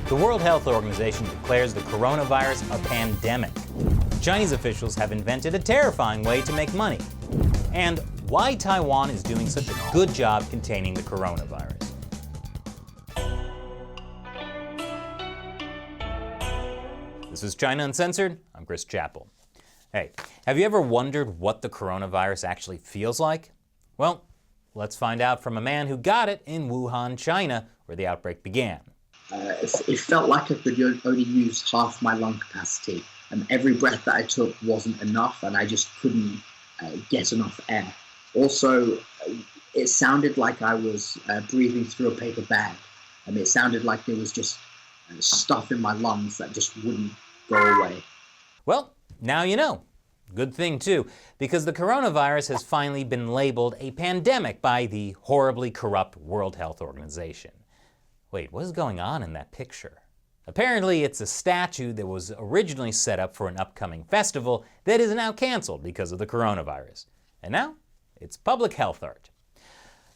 The World Health Organization declares the coronavirus a pandemic. Chinese officials have invented a terrifying way to make money. And why Taiwan is doing such a good job containing the coronavirus. This is China Uncensored. I'm Chris Chappell. Hey, have you ever wondered what the coronavirus actually feels like? Well, let's find out from a man who got it in Wuhan, China, where the outbreak began. It felt like I could only use half my lung capacity, and every breath that I took wasn't enough, and I just couldn't get enough air. Also, it sounded like I was breathing through a paper bag, and it sounded like there was just stuff in my lungs that just wouldn't go away. Well, now you know. Good thing too, because the coronavirus has finally been labeled a pandemic by the horribly corrupt World Health Organization. Wait, what is going on in that picture? Apparently it's a statue that was originally set up for an upcoming festival that is now canceled because of the coronavirus. And now, it's public health art.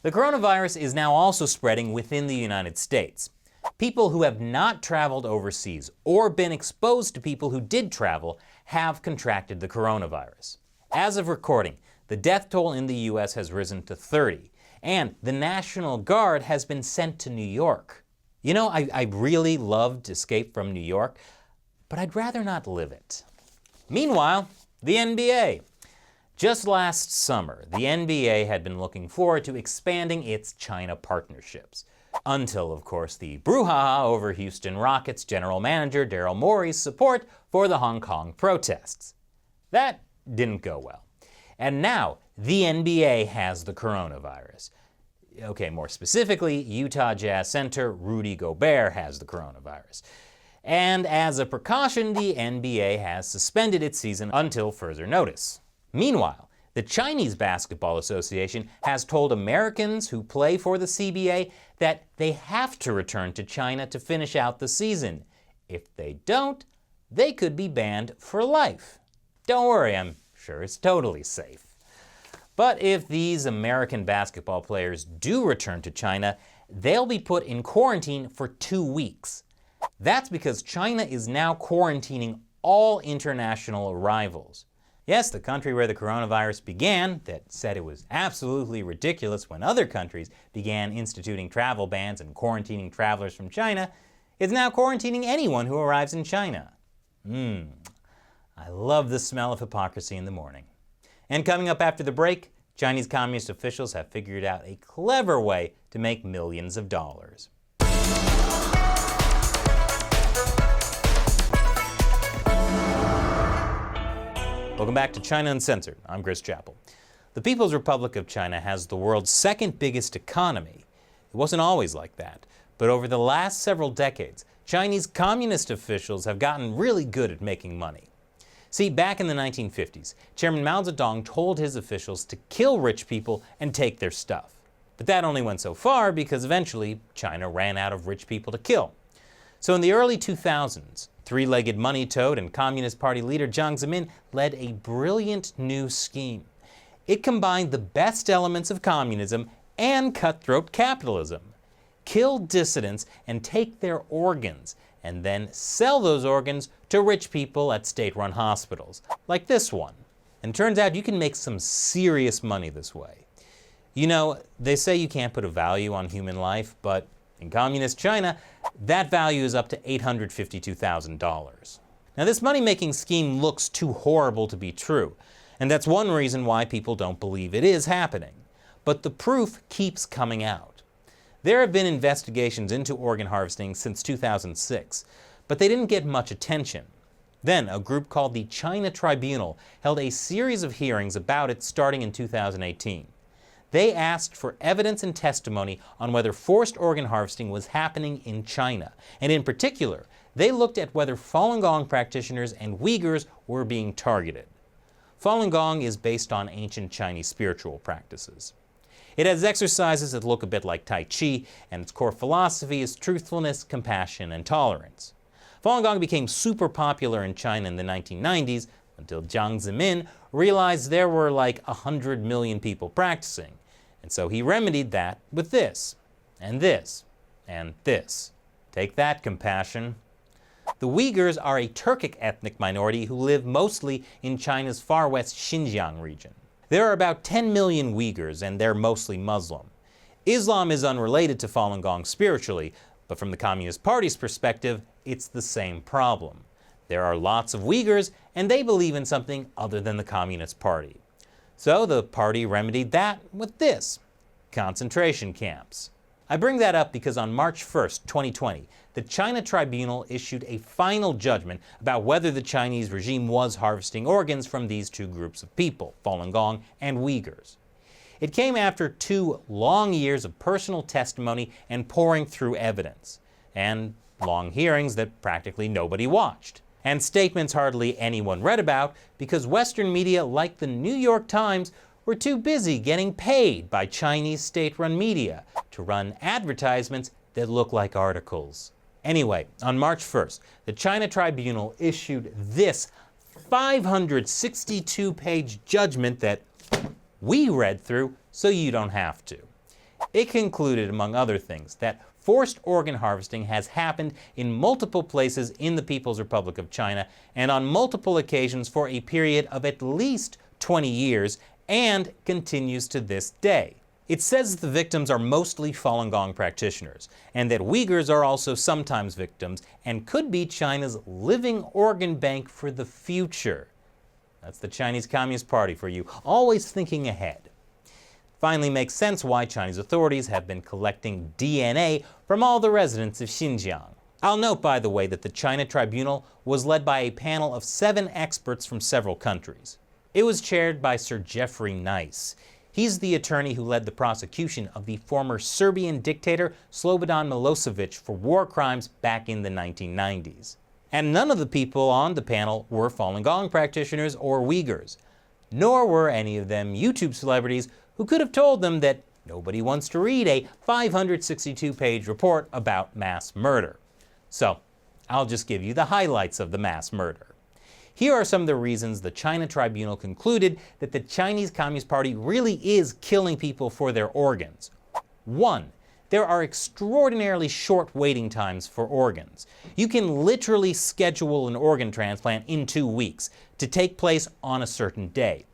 The coronavirus is now also spreading within the United States. People who have not traveled overseas or been exposed to people who did travel have contracted the coronavirus. As of recording, the death toll in the US has risen to 30, and the National Guard has been sent to New York. You know, I really loved Escape from New York, but I'd rather not live it. Meanwhile, the NBA. Just last summer, the NBA had been looking forward to expanding its China partnerships. Until, of course, the brouhaha over Houston Rockets general manager Daryl Morey's support for the Hong Kong protests. That didn't go well. And now, the NBA has the coronavirus. Okay, more specifically, Utah Jazz center Rudy Gobert has the coronavirus. And as a precaution, the NBA has suspended its season until further notice. Meanwhile, the Chinese Basketball Association has told Americans who play for the CBA that they have to return to China to finish out the season. If they don't, they could be banned for life. Don't worry, I'm sure it's totally safe. But if these American basketball players do return to China, they'll be put in quarantine for 2 weeks. That's because China is now quarantining all international arrivals. Yes, the country where the coronavirus began, that said it was absolutely ridiculous when other countries began instituting travel bans and quarantining travelers from China, is now quarantining anyone who arrives in China. I love the smell of hypocrisy in the morning. And coming up after the break, Chinese communist officials have figured out a clever way to make millions of dollars. Welcome back to China Uncensored. I'm Chris Chappell. The People's Republic of China has the world's second biggest economy. It wasn't always like that, but over the last several decades, Chinese communist officials have gotten really good at making money. See, back in the 1950s, Chairman Mao Zedong told his officials to kill rich people and take their stuff. But that only went so far because eventually China ran out of rich people to kill. So in the early 2000s, three-legged money toad and Communist Party leader Jiang Zemin led a brilliant new scheme. It combined the best elements of communism and cutthroat capitalism. Kill dissidents and take their organs, and then sell those organs to rich people at state-run hospitals, like this one. And turns out you can make some serious money this way. You know, they say you can't put a value on human life, but in communist China, that value is up to $852,000. Now, this money-making scheme looks too horrible to be true, and that's one reason why people don't believe it is happening. But the proof keeps coming out. There have been investigations into organ harvesting since 2006, but they didn't get much attention. Then, a group called the China Tribunal held a series of hearings about it starting in 2018. They asked for evidence and testimony on whether forced organ harvesting was happening in China. And in particular, they looked at whether Falun Gong practitioners and Uyghurs were being targeted. Falun Gong is based on ancient Chinese spiritual practices. It has exercises that look a bit like Tai Chi, and its core philosophy is truthfulness, compassion, and tolerance. Falun Gong became super popular in China in the 1990s until Jiang Zemin realized there were like 100 million people practicing. And so he remedied that with this, and this, and this. Take that, compassion. The Uyghurs are a Turkic ethnic minority who live mostly in China's far west Xinjiang region. There are about 10 million Uyghurs, and they're mostly Muslim. Islam is unrelated to Falun Gong spiritually, but from the Communist Party's perspective, it's the same problem. There are lots of Uyghurs, and they believe in something other than the Communist Party. So the party remedied that with this: concentration camps. I bring that up because on March 1st, 2020, the China Tribunal issued a final judgment about whether the Chinese regime was harvesting organs from these two groups of people, Falun Gong and Uyghurs. It came after 2 long years of personal testimony and poring through evidence, and long hearings that practically nobody watched, and statements hardly anyone read about because Western media like the New York Times were too busy getting paid by Chinese state-run media to run advertisements that look like articles. Anyway, on March 1st, the China Tribunal issued this 562-page judgment that we read through so you don't have to. It concluded, among other things, that forced organ harvesting has happened in multiple places in the People's Republic of China and on multiple occasions for a period of at least 20 years and continues to this day. It says the victims are mostly Falun Gong practitioners, and that Uyghurs are also sometimes victims and could be China's living organ bank for the future. That's the Chinese Communist Party for you, always thinking ahead. Finally makes sense why Chinese authorities have been collecting DNA from all the residents of Xinjiang. I'll note, by the way, that the China Tribunal was led by a panel of 7 experts from several countries. It was chaired by Sir Jeffrey Nice. He's the attorney who led the prosecution of the former Serbian dictator Slobodan Milosevic for war crimes back in the 1990s. And none of the people on the panel were Falun Gong practitioners or Uyghurs, nor were any of them YouTube celebrities who could have told them that nobody wants to read a 562-page report about mass murder. So, I'll just give you the highlights of the mass murder. Here are some of the reasons the China Tribunal concluded that the Chinese Communist Party really is killing people for their organs. 1. There are extraordinarily short waiting times for organs. You can literally schedule an organ transplant in 2 weeks to take place on a certain day.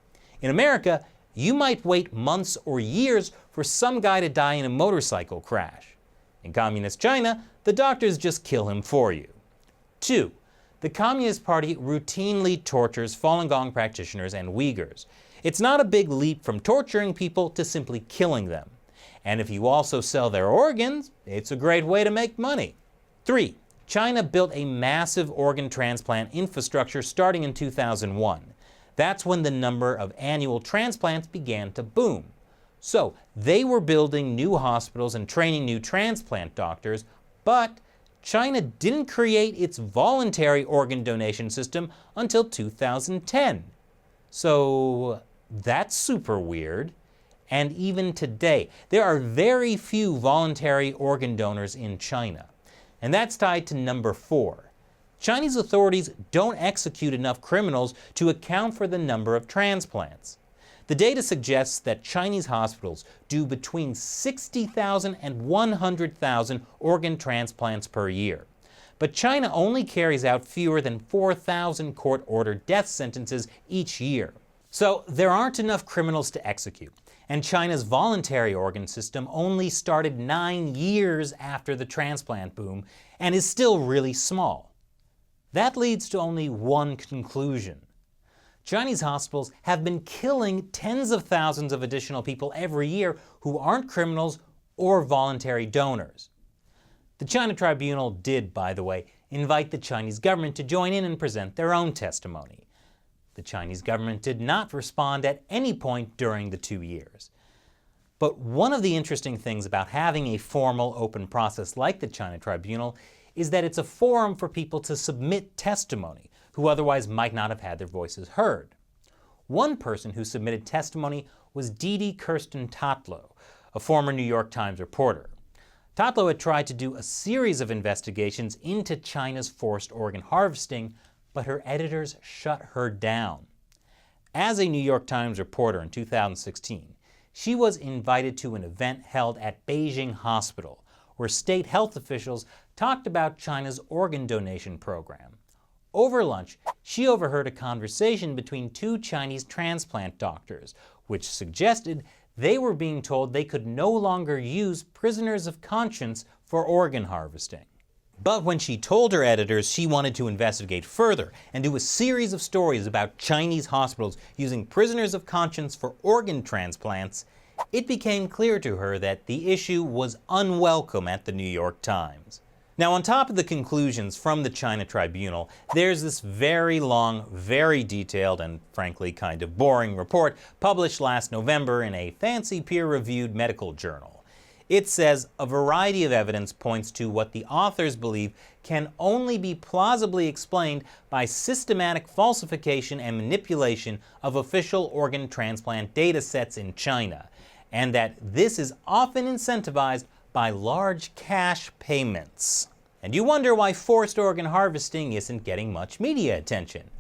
In America, you might wait months or years for some guy to die in a motorcycle crash. In Communist China, the doctors just kill him for you. 2. The Communist Party routinely tortures Falun Gong practitioners and Uyghurs. It's not a big leap from torturing people to simply killing them. And if you also sell their organs, it's a great way to make money. 3. China built a massive organ transplant infrastructure starting in 2001. That's when the number of annual transplants began to boom. So they were building new hospitals and training new transplant doctors, but China didn't create its voluntary organ donation system until 2010. So that's super weird. And even today, there are very few voluntary organ donors in China. And that's tied to number 4. Chinese authorities don't execute enough criminals to account for the number of transplants. The data suggests that Chinese hospitals do between 60,000 and 100,000 organ transplants per year. But China only carries out fewer than 4,000 court-ordered death sentences each year. So there aren't enough criminals to execute. And China's voluntary organ system only started 9 years after the transplant boom and is still really small. That leads to only one conclusion. Chinese hospitals have been killing tens of thousands of additional people every year who aren't criminals or voluntary donors. The China Tribunal did, by the way, invite the Chinese government to join in and present their own testimony. The Chinese government did not respond at any point during the 2 years. But one of the interesting things about having a formal open process like the China Tribunal is that it's a forum for people to submit testimony who otherwise might not have had their voices heard. One person who submitted testimony was Didi Kirsten Totlow, a former New York Times reporter. Totlow had tried to do a series of investigations into China's forced organ harvesting, but her editors shut her down. As a New York Times reporter in 2016, she was invited to an event held at Beijing Hospital, where state health officials talked about China's organ donation program. Over lunch, she overheard a conversation between two Chinese transplant doctors, which suggested they were being told they could no longer use prisoners of conscience for organ harvesting. But when she told her editors she wanted to investigate further and do a series of stories about Chinese hospitals using prisoners of conscience for organ transplants, it became clear to her that the issue was unwelcome at the New York Times. Now, on top of the conclusions from the China Tribunal, there's this very long, very detailed, and frankly kind of boring report published last November in a fancy peer-reviewed medical journal. It says a variety of evidence points to what the authors believe can only be plausibly explained by systematic falsification and manipulation of official organ transplant data sets in China, and that this is often incentivized by large cash payments. And you wonder why forced organ harvesting isn't getting much media attention.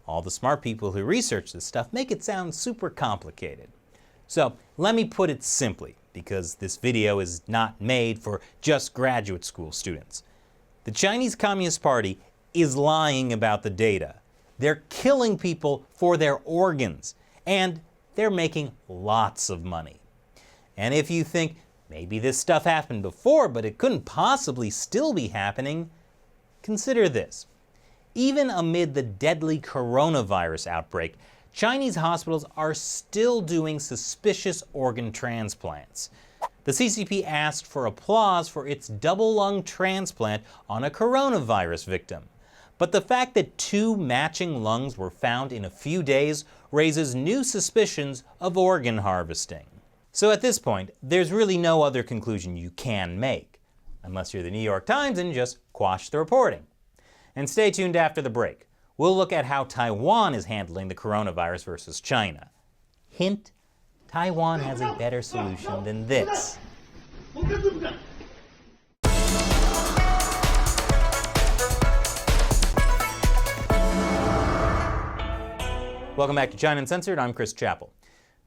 All the smart people who research this stuff make it sound super complicated. So let me put it simply, because this video is not made for just graduate school students. The Chinese Communist Party is lying about the data. They're killing people for their organs, and they're making lots of money. And if you think, maybe this stuff happened before, but it couldn't possibly still be happening, consider this. Even amid the deadly coronavirus outbreak, Chinese hospitals are still doing suspicious organ transplants. The CCP asked for applause for its double lung transplant on a coronavirus victim. But the fact that two matching lungs were found in a few days raises new suspicions of organ harvesting. So at this point, there's really no other conclusion you can make, unless you're the New York Times and just quash the reporting. And stay tuned after the break. We'll look at how Taiwan is handling the coronavirus versus China. Hint, Taiwan has a better solution than this. Welcome back to China Uncensored. I'm Chris Chappell.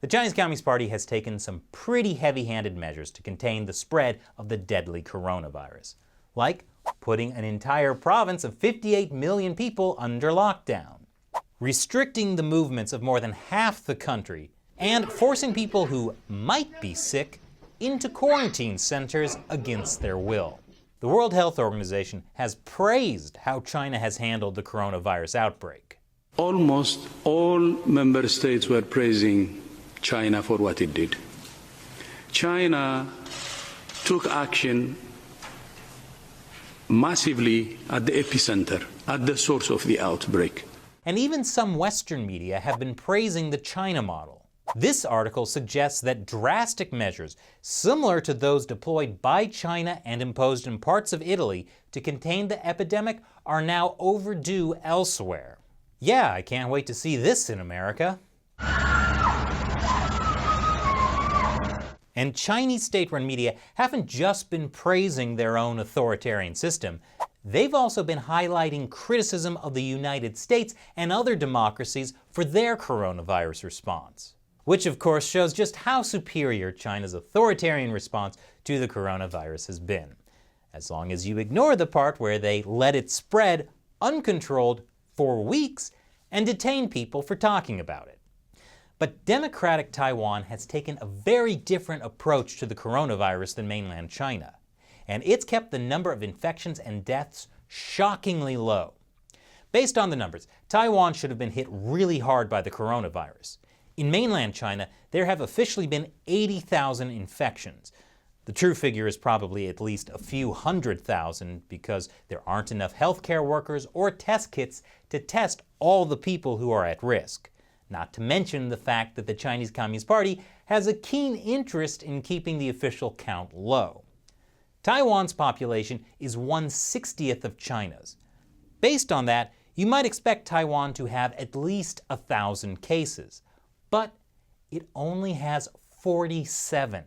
The Chinese Communist Party has taken some pretty heavy-handed measures to contain the spread of the deadly coronavirus, like putting an entire province of 58 million people under lockdown, restricting the movements of more than half the country, and forcing people who might be sick into quarantine centers against their will. The World Health Organization has praised how China has handled the coronavirus outbreak. Almost all member states were praising China for what it did. China took action massively at the epicenter, at the source of the outbreak. And even some Western media have been praising the China model. This article suggests that drastic measures, similar to those deployed by China and imposed in parts of Italy to contain the epidemic, are now overdue elsewhere. Yeah, I can't wait to see this in America. And Chinese state-run media haven't just been praising their own authoritarian system. They've also been highlighting criticism of the United States and other democracies for their coronavirus response. Which of course shows just how superior China's authoritarian response to the coronavirus has been. As long as you ignore the part where they let it spread uncontrolled for weeks and detain people for talking about it. But democratic Taiwan has taken a very different approach to the coronavirus than mainland China, and it's kept the number of infections and deaths shockingly low. Based on the numbers, Taiwan should have been hit really hard by the coronavirus. In mainland China, there have officially been 80,000 infections. The true figure is probably at least a few 100,000 because there aren't enough healthcare workers or test kits to test all the people who are at risk. Not to mention the fact that the Chinese Communist Party has a keen interest in keeping the official count low. Taiwan's population is 1/60th of China's. Based on that, you might expect Taiwan to have at least 1,000 cases, but it only has 47.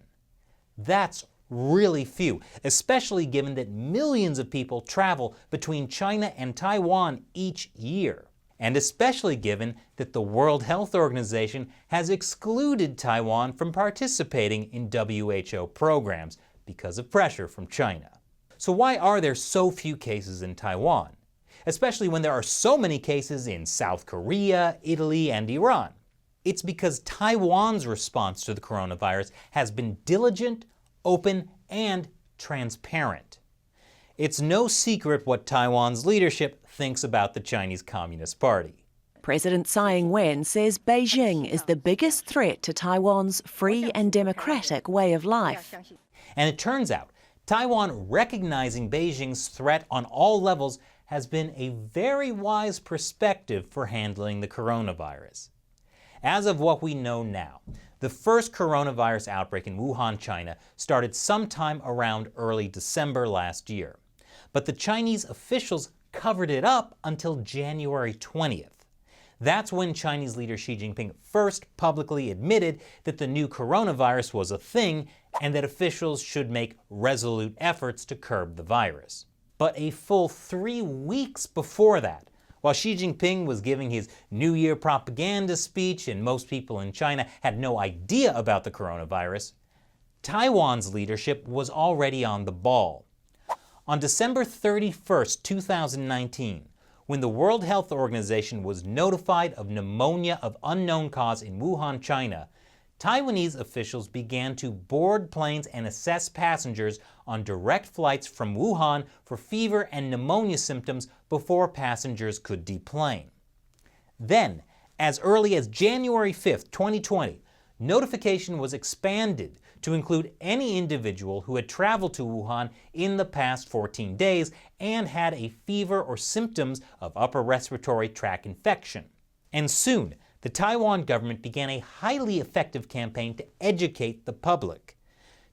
That's really few, especially given that millions of people travel between China and Taiwan each year. And especially given that the World Health Organization has excluded Taiwan from participating in WHO programs because of pressure from China. So why are there so few cases in Taiwan? Especially when there are so many cases in South Korea, Italy, and Iran. It's because Taiwan's response to the coronavirus has been diligent, open, and transparent. It's no secret what Taiwan's leadership thinks about the Chinese Communist Party. President Tsai Ing-wen says Beijing is the biggest threat to Taiwan's free and democratic way of life. And it turns out, Taiwan recognizing Beijing's threat on all levels has been a very wise perspective for handling the coronavirus. As of what we know now, the first coronavirus outbreak in Wuhan, China started sometime around early December last year. But the Chinese officials covered it up until January 20th. That's when Chinese leader Xi Jinping first publicly admitted that the new coronavirus was a thing and that officials should make resolute efforts to curb the virus. But a full 3 weeks before that, while Xi Jinping was giving his New Year propaganda speech and most people in China had no idea about the coronavirus, Taiwan's leadership was already on the ball. On December 31st, 2019, when the World Health Organization was notified of pneumonia of unknown cause in Wuhan, China, Taiwanese officials began to board planes and assess passengers on direct flights from Wuhan for fever and pneumonia symptoms before passengers could deplane. Then, as early as January 5th, 2020, notification was expanded to include any individual who had traveled to Wuhan in the past 14 days and had a fever or symptoms of upper respiratory tract infection. And soon, the Taiwan government began a highly effective campaign to educate the public.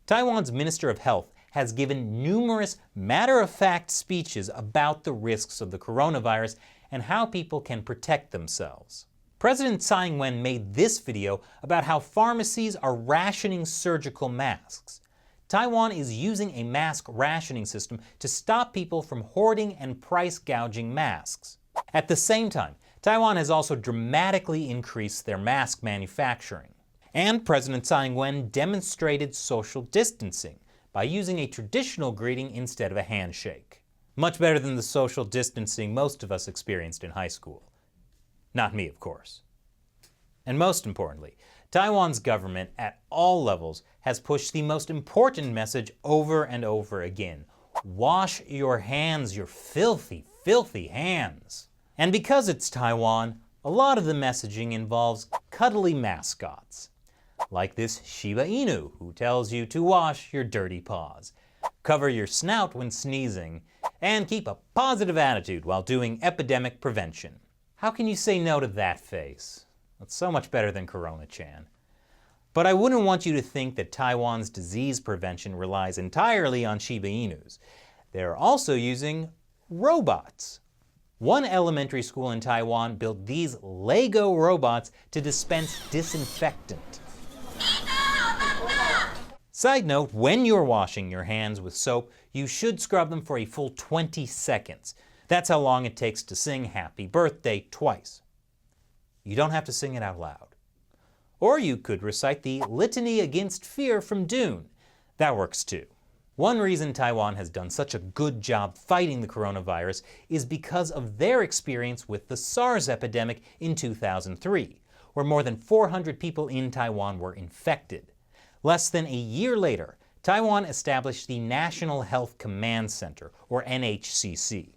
Taiwan's Minister of Health has given numerous matter-of-fact speeches about the risks of the coronavirus and how people can protect themselves. President Tsai Ing-wen made this video about how pharmacies are rationing surgical masks. Taiwan is using a mask rationing system to stop people from hoarding and price gouging masks. At the same time, Taiwan has also dramatically increased their mask manufacturing. And President Tsai Ing-wen demonstrated social distancing by using a traditional greeting instead of a handshake. Much better than the social distancing most of us experienced in high school. Not me, of course. And most importantly, Taiwan's government at all levels has pushed the most important message over and over again. Wash your hands, your filthy, filthy hands. And because it's Taiwan, a lot of the messaging involves cuddly mascots. Like this Shiba Inu who tells you to wash your dirty paws, cover your snout when sneezing, and keep a positive attitude while doing epidemic prevention. How can you say no to that face? That's so much better than Corona-chan. But I wouldn't want you to think that Taiwan's disease prevention relies entirely on Shiba Inus. They're also using robots. One elementary school in Taiwan built these Lego robots to dispense disinfectant. Side note, when you're washing your hands with soap, you should scrub them for a full 20 seconds. That's how long it takes to sing Happy Birthday twice. You don't have to sing it out loud. Or you could recite the Litany Against Fear from Dune. That works too. One reason Taiwan has done such a good job fighting the coronavirus is because of their experience with the SARS epidemic in 2003, where more than 400 people in Taiwan were infected. Less than a year later, Taiwan established the National Health Command Center, or NHCC.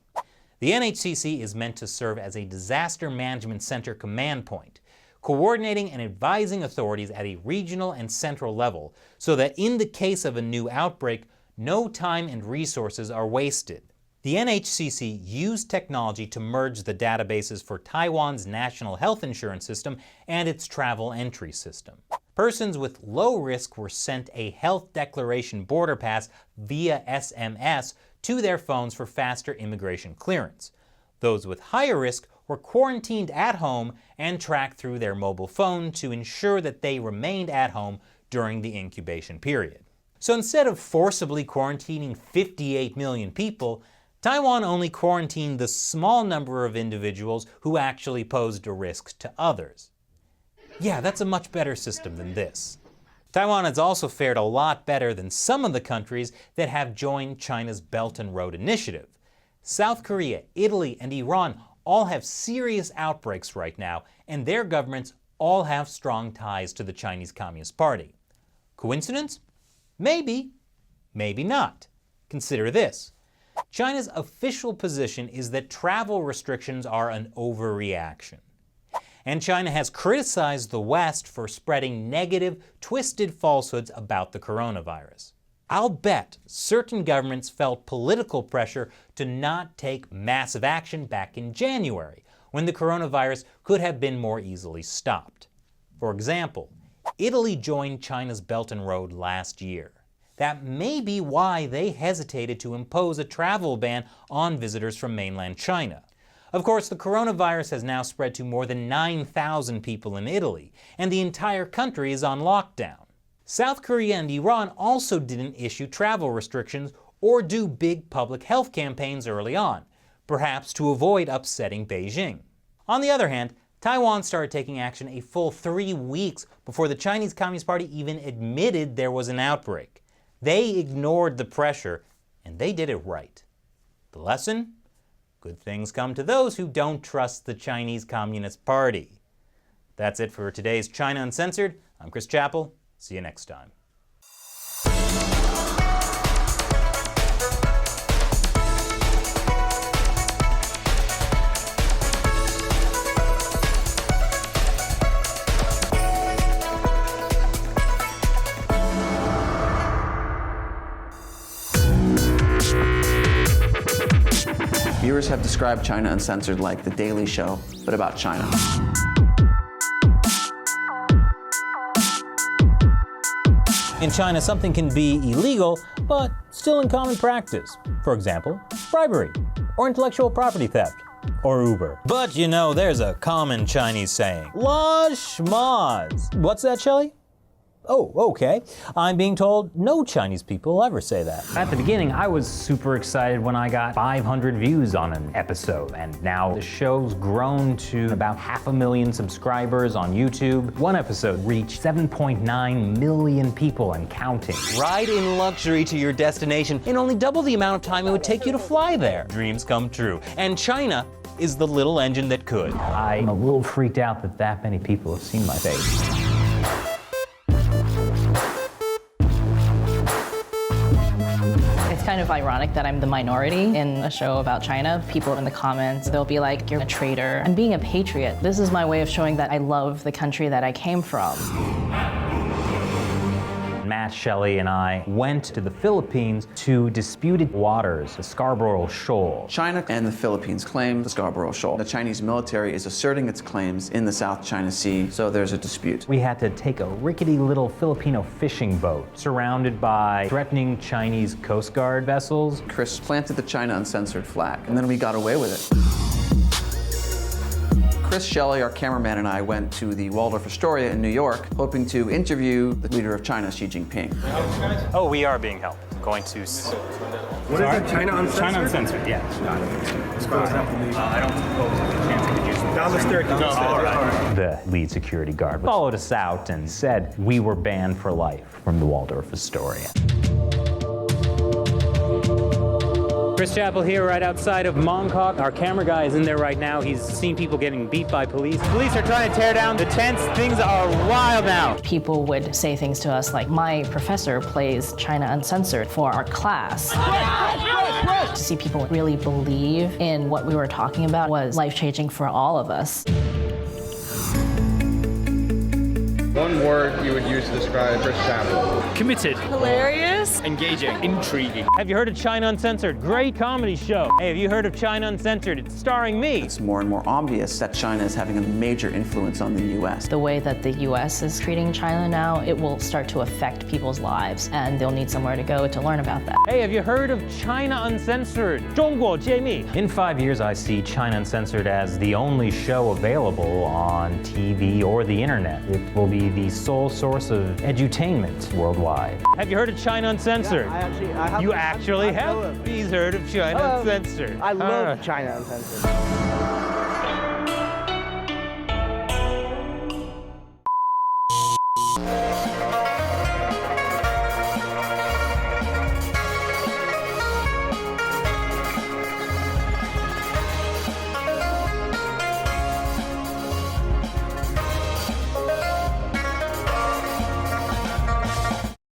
The NHCC is meant to serve as a disaster management center command point, coordinating and advising authorities at a regional and central level so that in the case of a new outbreak, no time and resources are wasted. The NHCC used technology to merge the databases for Taiwan's national health insurance system and its travel entry system. Persons with low risk were sent a health declaration border pass via SMS to their phones for faster immigration clearance. Those with higher risk were quarantined at home and tracked through their mobile phone to ensure that they remained at home during the incubation period. So instead of forcibly quarantining 58 million people, Taiwan only quarantined the small number of individuals who actually posed a risk to others. Yeah, that's a much better system than this. Taiwan has also fared a lot better than some of the countries that have joined China's Belt and Road Initiative. South Korea, Italy, and Iran all have serious outbreaks right now, and their governments all have strong ties to the Chinese Communist Party. Coincidence? Maybe, maybe not. Consider this. China's official position is that travel restrictions are an overreaction. And China has criticized the West for spreading negative, twisted falsehoods about the coronavirus. I'll bet certain governments felt political pressure to not take massive action back in January, when the coronavirus could have been more easily stopped. For example, Italy joined China's Belt and Road last year. That may be why they hesitated to impose a travel ban on visitors from mainland China. Of course, the coronavirus has now spread to more than 9,000 people in Italy, and the entire country is on lockdown. South Korea and Iran also didn't issue travel restrictions or do big public health campaigns early on, perhaps to avoid upsetting Beijing. On the other hand, Taiwan started taking action a full 3 weeks before the Chinese Communist Party even admitted there was an outbreak. They ignored the pressure, and they did it right. The lesson? Good things come to those who don't trust the Chinese Communist Party. That's it for today's China Uncensored. I'm Chris Chappell. See you next time. Viewers have described China Uncensored like The Daily Show, but about China. In China, something can be illegal, but still in common practice. For example, bribery, or intellectual property theft, or Uber. But you know, there's a common Chinese saying, "La schmaz." What's that, Shelley? Oh, okay. I'm being told no Chinese people ever say that. At the beginning, I was super excited when I got 500 views on an episode, and now the show's grown to about 500,000 subscribers on YouTube. One episode reached 7.9 million people and counting. Ride in luxury to your destination in only double the amount of time it would take you to fly there. Dreams come true. And China is the little engine that could. I'm a little freaked out that many people have seen my face. It's kind of ironic that I'm the minority in a show about China. People in the comments, they'll be like, "You're a traitor." I'm being a patriot. This is my way of showing that I love the country that I came from. Matt, Shelley, and I went to the Philippines to disputed waters, the Scarborough Shoal. China and the Philippines claim the Scarborough Shoal. The Chinese military is asserting its claims in the South China Sea, so there's a dispute. We had to take a rickety little Filipino fishing boat surrounded by threatening Chinese Coast Guard vessels. Chris planted the China Uncensored flag, and then we got away with it. Chris, Shelley, our cameraman, and I went to the Waldorf Astoria in New York, hoping to interview the leader of China, Xi Jinping. Oh, we are being helped. Going to... What is it, China Uncensored? China Uncensored, yeah. I don't suppose there's a chance I could use it. Down the stairs. The lead security guard followed us out and said we were banned for life from the Waldorf Astoria. Chris Chappell here right outside of Mongkok. Our camera guy is in there right now. He's seen people getting beat by police. Police are trying to tear down the tents. Things are wild now. People would say things to us like, "My professor plays China Uncensored for our class." To see people really believe in what we were talking about was life-changing for all of us. One word you would use to describe Chris Chappell. Committed. Hilarious. Engaging. Intriguing. Have you heard of China Uncensored? Great comedy show. Hey, have you heard of China Uncensored? It's starring me. It's more and more obvious that China is having a major influence on the U.S. The way that the U.S. is treating China now, it will start to affect people's lives, and they'll need somewhere to go to learn about that. Hey, have you heard of China Uncensored? 中国解密. In 5 years, I see China Uncensored as the only show available on TV or the internet. It will be the sole source of edutainment worldwide. Have you heard of China Uncensored? I have. You actually have? He's heard of China Uncensored. I love China Uncensored.